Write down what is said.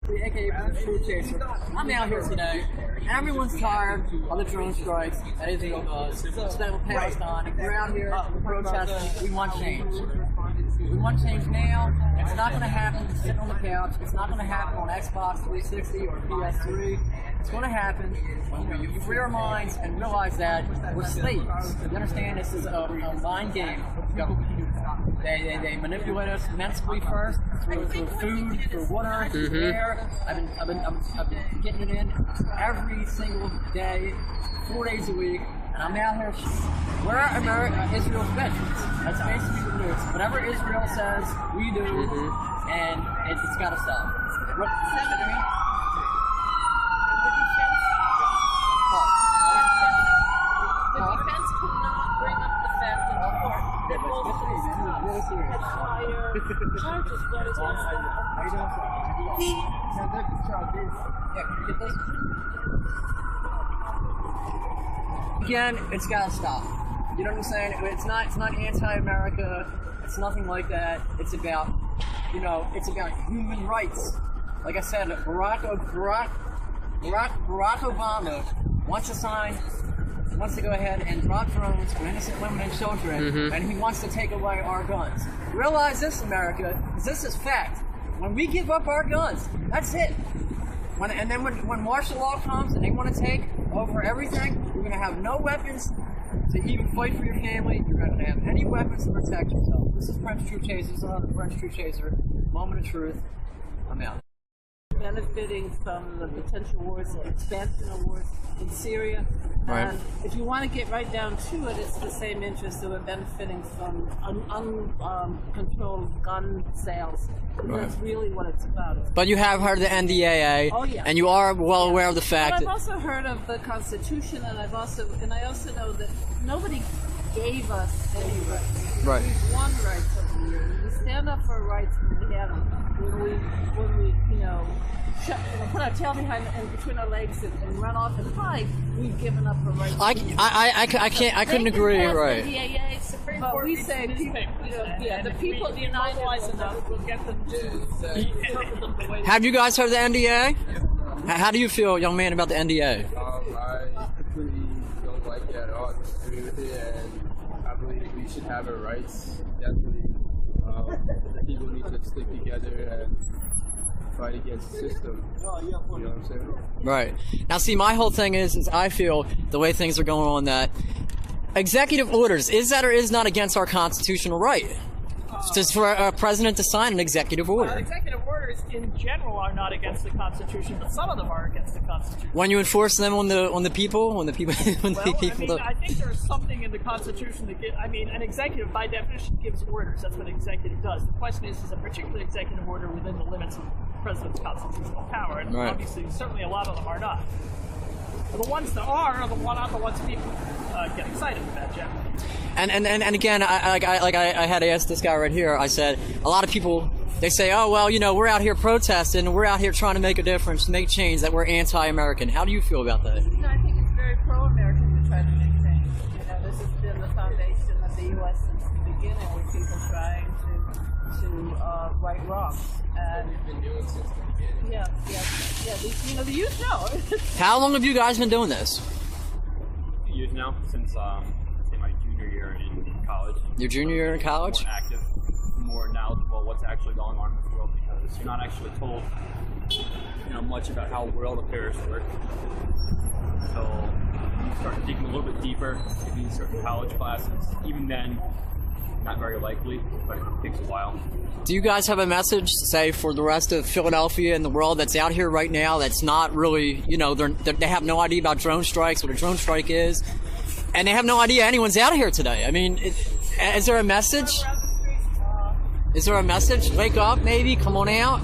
aka True Chaser. I'm out here today. Everyone's tired of the drone strikes that Israel does. Instead of Palestine, we're out here protesting. We want change. We want change now. It's not going to happen sitting on the couch. It's not going to happen on Xbox 360 or PS3. It's going to happen when we free our minds and realize that we're slaves. You understand? This is a mind game. They manipulate us mentally first through food, through water, through air. I've been getting it in every single day, 4 days a week, and I'm out here. We're Israel's veterans. That's basically what it is. Whatever Israel says, we do, and it's got to stop. The defense cannot bring up the fact that the court that both of these had prior charges brought against them. Again, it's gotta stop. You know what I'm saying? It's not anti-America. It's nothing like that. It's about, it's about human rights. Like I said, Barack Obama wants to go ahead and drop drones for innocent women and children, and he wants to take away our guns. Realize this, America, because this is fact. When we give up our guns, that's it. When martial law comes and they want to take over everything, you're going to have no weapons to even fight for your family. You're not going to have any weapons to protect yourself. This is French True Chaser. This is another French True Chaser. Moment of truth. I'm out. Benefiting from the potential wars, the expansion of wars in Syria. Right. And if you want to get right down to it, it's the same interest that we're benefiting from uncontrolled gun sales. Right. That's really what it's about. But you have heard of the NDAA, and you are well aware of the fact But I've that... also heard of the Constitution, and I also know that nobody gave us any rights. Right. We've won rights over the years. We stand up for rights when we have them. When we put our tail between our legs and run off and hide, we've given up our rights. I couldn't agree. Right. NDAA, Supreme Court, we say the people mobilize enough will get them to interpret them the way. Have you guys heard of the NDA? How do you feel, young man, about the NDA? I completely don't like it at all. I agree with it, and I believe we should have our rights. Definitely, the people need to stick together and fight against the system. You know what I'm saying? Right. Now, see, my whole thing is I feel the way things are going on that executive orders, is that or is not against our constitutional right? Just for a president to sign an executive order. Executive orders in general are not against the Constitution, but some of them are against the Constitution. When you enforce them on the people, I think there's something in the Constitution that an executive by definition gives orders. That's what an executive does. The question is a particular executive order within the limits of the president's constitutional power? And obviously, certainly a lot of them are not. But the ones that are the ones people get excited about, generally. And again, I had to ask this guy right here. I said, a lot of people, they say, oh, well, we're out here protesting, we're out here trying to make a difference, make change, that we're anti-American. How do you feel about that? I think it's very pro-American to try to make change. This has been the foundation of the U.S. since the beginning, with people trying to right wrongs. And We've been doing since the beginning. The youth know. How long have you guys been doing this? Years now, since say my junior year in college. Your junior year in college? More active, more knowledgeable what's actually going on in this world, because you're not actually told, much about how world affairs work. So you start digging a little bit deeper, maybe in certain college classes. Even then, not very likely, but it takes a while. Do you guys have a message, say, for the rest of Philadelphia and the world that's out here right now that's not really, they have no idea about drone strikes, what a drone strike is, and they have no idea anyone's out here today? I mean, is there a message? Is there a message? Wake up, maybe? Come on out?